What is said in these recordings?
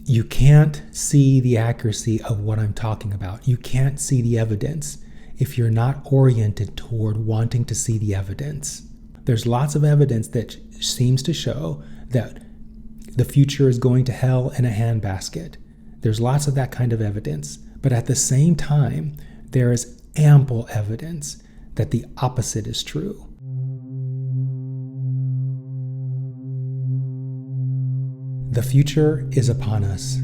you can't see the accuracy of what I'm talking about. You can't see the evidence if you're not oriented toward wanting to see the evidence. There's lots of evidence that seems to show that the future is going to hell in a handbasket. There's lots of that kind of evidence. But at the same time, there is ample evidence that the opposite is true. The future is upon us.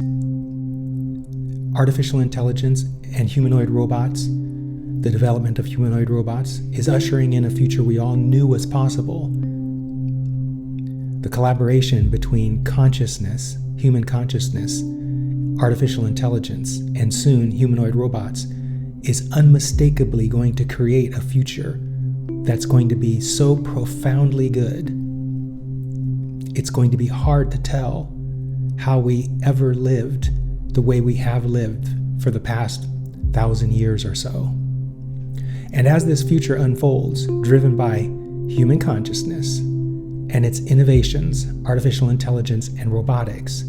Artificial intelligence and humanoid robots, the development of humanoid robots, is ushering in a future we all knew was possible. The collaboration between consciousness, human consciousness, artificial intelligence, and soon humanoid robots is unmistakably going to create a future that's going to be so profoundly good. It's going to be hard to tell how we ever lived the way we have lived for the past 1,000 years or so. And as this future unfolds, driven by human consciousness and its innovations, artificial intelligence and robotics,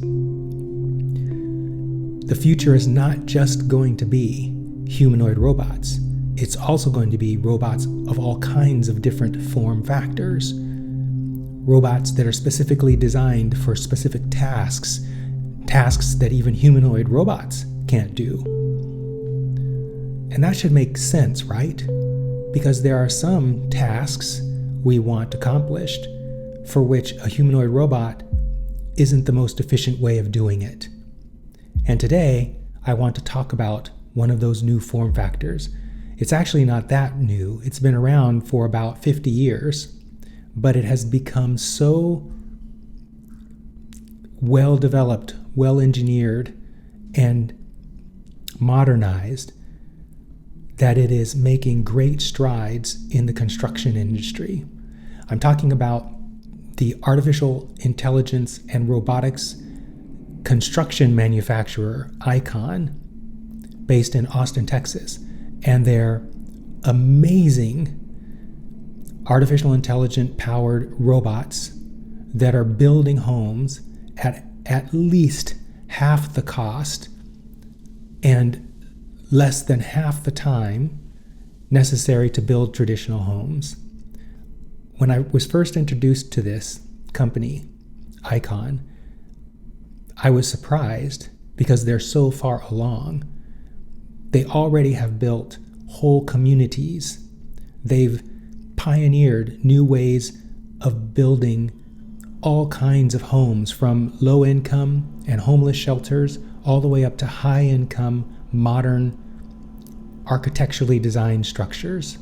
the future is not just going to be humanoid robots. It's also going to be robots of all kinds of different form factors. Robots that are specifically designed for specific tasks that even humanoid robots can't do. And that should make sense, right? Because there are some tasks we want accomplished for which a humanoid robot isn't the most efficient way of doing it. And today, I want to talk about one of those new form factors. It's actually not that new. It's been around for about 50 years, but it has become so well developed, well engineered, and modernized that it is making great strides in the construction industry. I'm talking about the artificial intelligence and robotics construction manufacturer Icon, based in Austin, Texas, and their amazing artificial intelligent powered robots that are building homes at least half the cost and less than half the time necessary to build traditional homes. When I was first introduced to this company, Icon, I was surprised because they're so far along. They already have built whole communities. They've pioneered new ways of building all kinds of homes, from low income and homeless shelters all the way up to high income, modern, architecturally designed structures.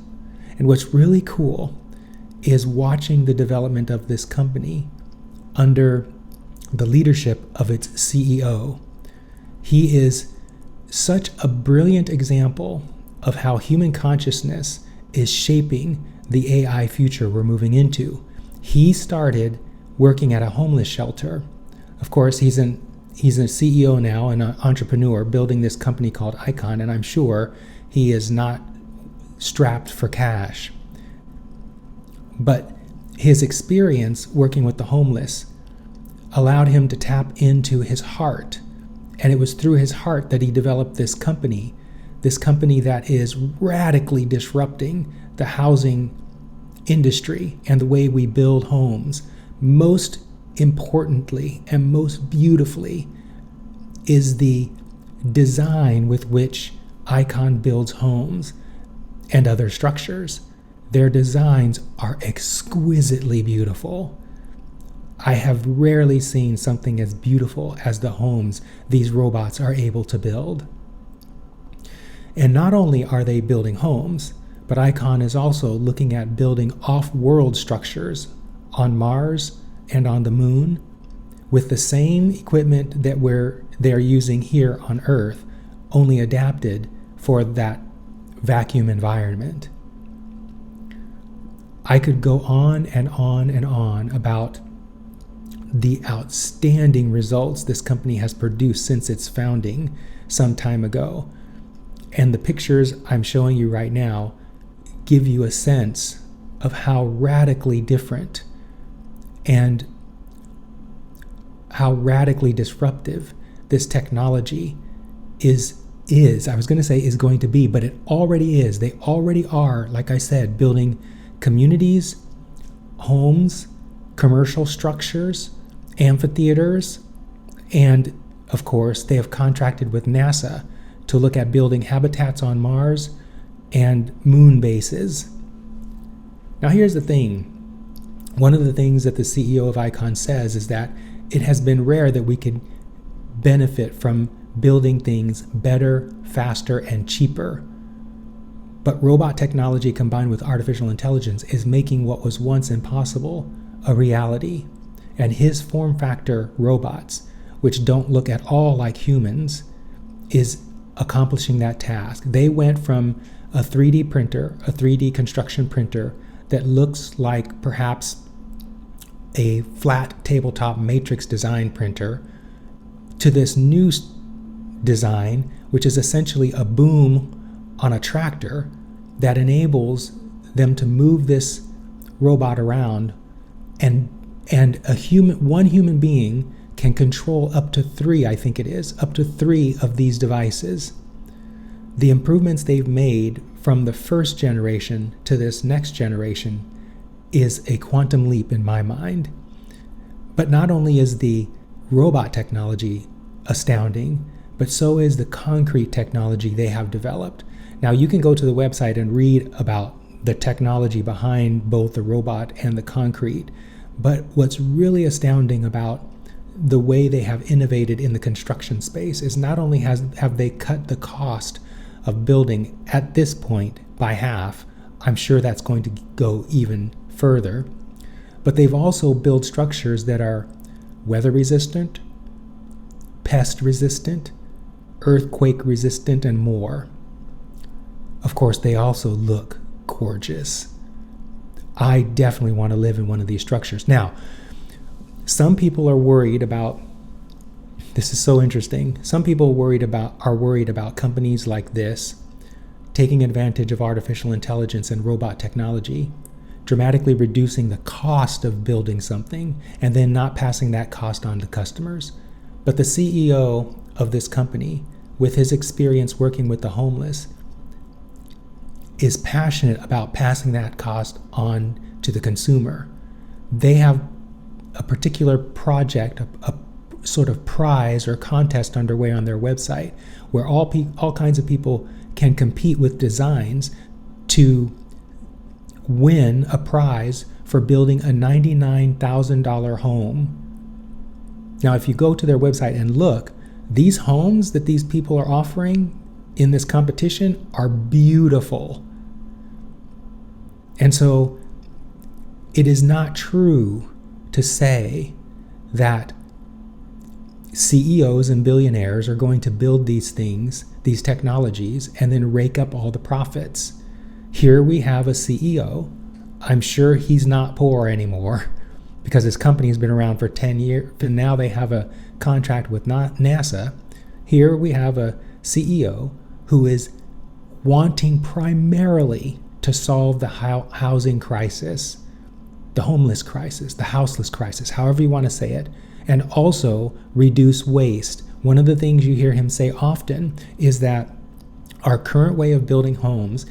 And what's really cool is watching the development of this company under the leadership of its CEO. He is such a brilliant example of how human consciousness is shaping the AI future we're moving into. He started working at a homeless shelter. Of course, he's a CEO now and an entrepreneur building this company called Icon, and I'm sure he is not strapped for cash. But his experience working with the homeless allowed him to tap into his heart. And it was through his heart that he developed this company that is radically disrupting the housing industry and the way we build homes. Most importantly and most beautifully is the design with which Icon builds homes and other structures. Their designs are exquisitely beautiful. I have rarely seen something as beautiful as the homes these robots are able to build. And not only are they building homes, but Icon is also looking at building off-world structures on Mars and on the moon with the same equipment that they're using here on Earth, only adapted for that vacuum environment. I could go on and on and on about the outstanding results this company has produced since its founding some time ago. And the pictures I'm showing you right now give you a sense of how radically different and how radically disruptive this technology is going to be, but it already is. They already are, like I said, building communities, homes, commercial structures, amphitheaters, and of course, they have contracted with NASA to look at building habitats on Mars and moon bases. Now, here's the thing. One of the things that the CEO of Icon says is that it has been rare that we could benefit from building things better, faster, and cheaper. But robot technology combined with artificial intelligence is making what was once impossible a reality. And his form factor robots, which don't look at all like humans, is accomplishing that task. They went from a 3D printer, a 3D construction printer that looks like perhaps a flat tabletop matrix design printer, to this new design, which is essentially a boom on a tractor that enables them to move this robot around, and one human being can control up to three of these devices. The improvements they've made from the first generation to this next generation is a quantum leap in my mind. But not only is the robot technology astounding, but so is the concrete technology they have developed. Now, you can go to the website and read about the technology behind both the robot and the concrete. But what's really astounding about the way they have innovated in the construction space is not only have they cut the cost of building at this point by half, I'm sure that's going to go even further, but they've also built structures that are weather resistant, pest resistant, earthquake resistant, and more. Of course, they also look gorgeous. I definitely want to live in one of these structures. Now, some people are worried about, this is so interesting, some people are worried about companies like this taking advantage of artificial intelligence and robot technology, dramatically reducing the cost of building something and then not passing that cost on to customers. But the CEO of this company, with his experience working with the homeless, is passionate about passing that cost on to the consumer. They have a particular project, a sort of prize or contest underway on their website where all kinds of people can compete with designs to win a prize for building a $99,000 home. Now, if you go to their website and look, these homes that these people are offering in this competition are beautiful. And so it is not true to say that CEOs and billionaires are going to build these things, these technologies, and then rake up all the profits. Here we have a CEO. I'm sure he's not poor anymore because his company has been around for 10 years, and now they have a contract with NASA. Here we have a CEO who is wanting primarily to solve the housing crisis, the homeless crisis, the houseless crisis, however you want to say it, and also reduce waste. One of the things you hear him say often is that our current way of building homes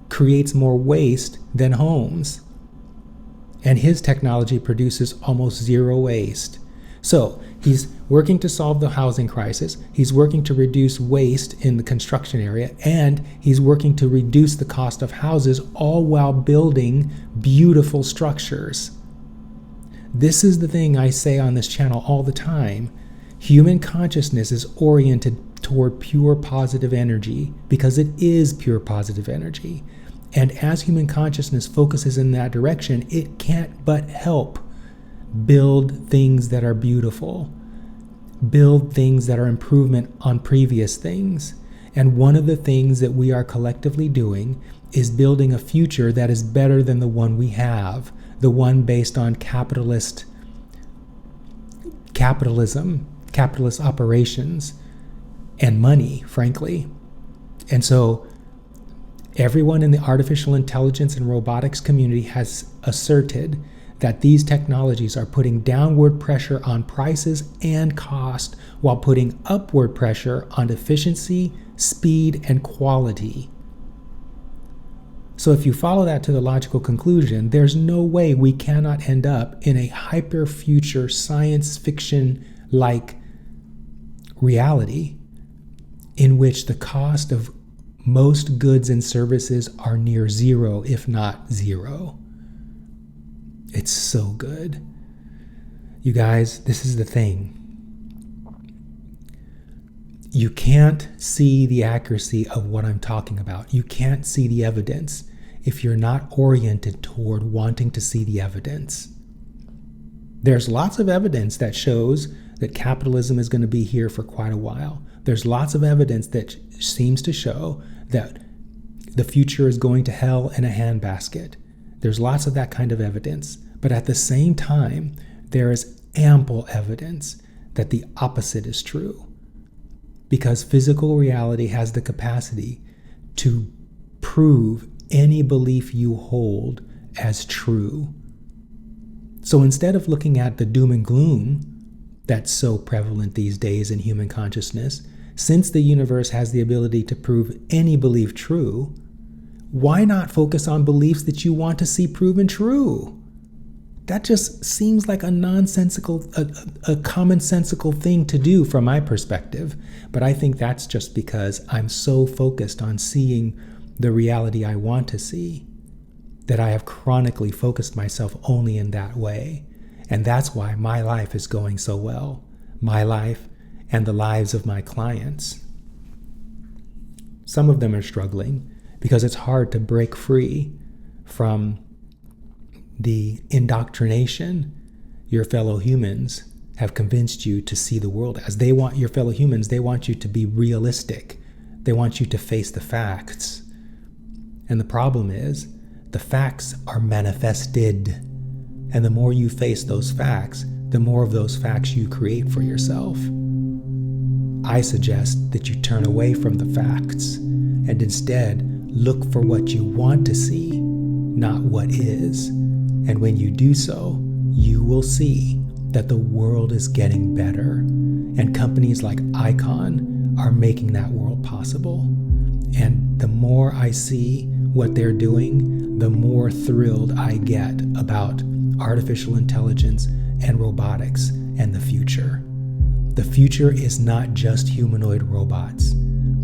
creates more waste than homes. And his technology produces almost zero waste. So he's working to solve the housing crisis, he's working to reduce waste in the construction area, and he's working to reduce the cost of houses, all while building beautiful structures. This is the thing I say on this channel all the time. Human consciousness is oriented toward pure positive energy because it is pure positive energy. And as human consciousness focuses in that direction, it can't but help build things that are beautiful, build things that are improvement on previous things. And one of the things that we are collectively doing is building a future that is better than the one we have, the one based on capitalism, capitalist operations, and money, frankly. And so everyone in the artificial intelligence and robotics community has asserted that these technologies are putting downward pressure on prices and cost while putting upward pressure on efficiency, speed, and quality. So if you follow that to the logical conclusion, there's no way we cannot end up in a hyper-future science fiction-like reality in which the cost of most goods and services are near zero, if not zero. It's so good. You guys, this is the thing. You can't see the accuracy of what I'm talking about. You can't see the evidence if you're not oriented toward wanting to see the evidence. There's lots of evidence that shows that capitalism is going to be here for quite a while. There's lots of evidence that seems to show that the future is going to hell in a handbasket. There's lots of that kind of evidence. But at the same time, there is ample evidence that the opposite is true. Because physical reality has the capacity to prove any belief you hold as true. So instead of looking at the doom and gloom that's so prevalent these days in human consciousness, since the universe has the ability to prove any belief true, why not focus on beliefs that you want to see proven true? That just seems like a nonsensical, a commonsensical thing to do from my perspective. But I think that's just because I'm so focused on seeing the reality I want to see that I have chronically focused myself only in that way. And that's why my life is going so well. My life and the lives of my clients. Some of them are struggling because it's hard to break free from the indoctrination your fellow humans have convinced you to see the world as. They want your fellow humans, they want you to be realistic. They want you to face the facts. And the problem is, the facts are manifested. And the more you face those facts, the more of those facts you create for yourself. I suggest that you turn away from the facts and instead look for what you want to see, not what is. And when you do so, you will see that the world is getting better. And companies like Icon are making that world possible. And the more I see what they're doing, the more thrilled I get about artificial intelligence and robotics and the future. The future is not just humanoid robots.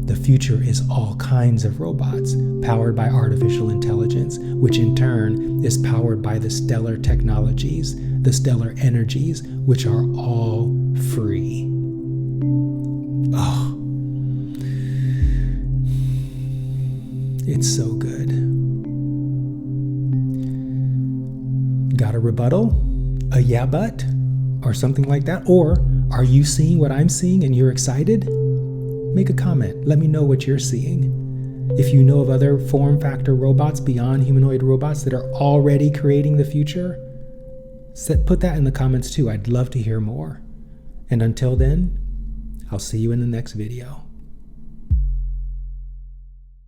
The future is all kinds of robots powered by artificial intelligence, which in turn is powered by the stellar technologies, the stellar energies, which are all free. Oh, it's so good. Got a rebuttal? A yeah but? Or something like that? Or are you seeing what I'm seeing and you're excited? Make a comment. Let me know what you're seeing. If you know of other form factor robots beyond humanoid robots that are already creating the future, put that in the comments too. I'd love to hear more. And until then, I'll see you in the next video.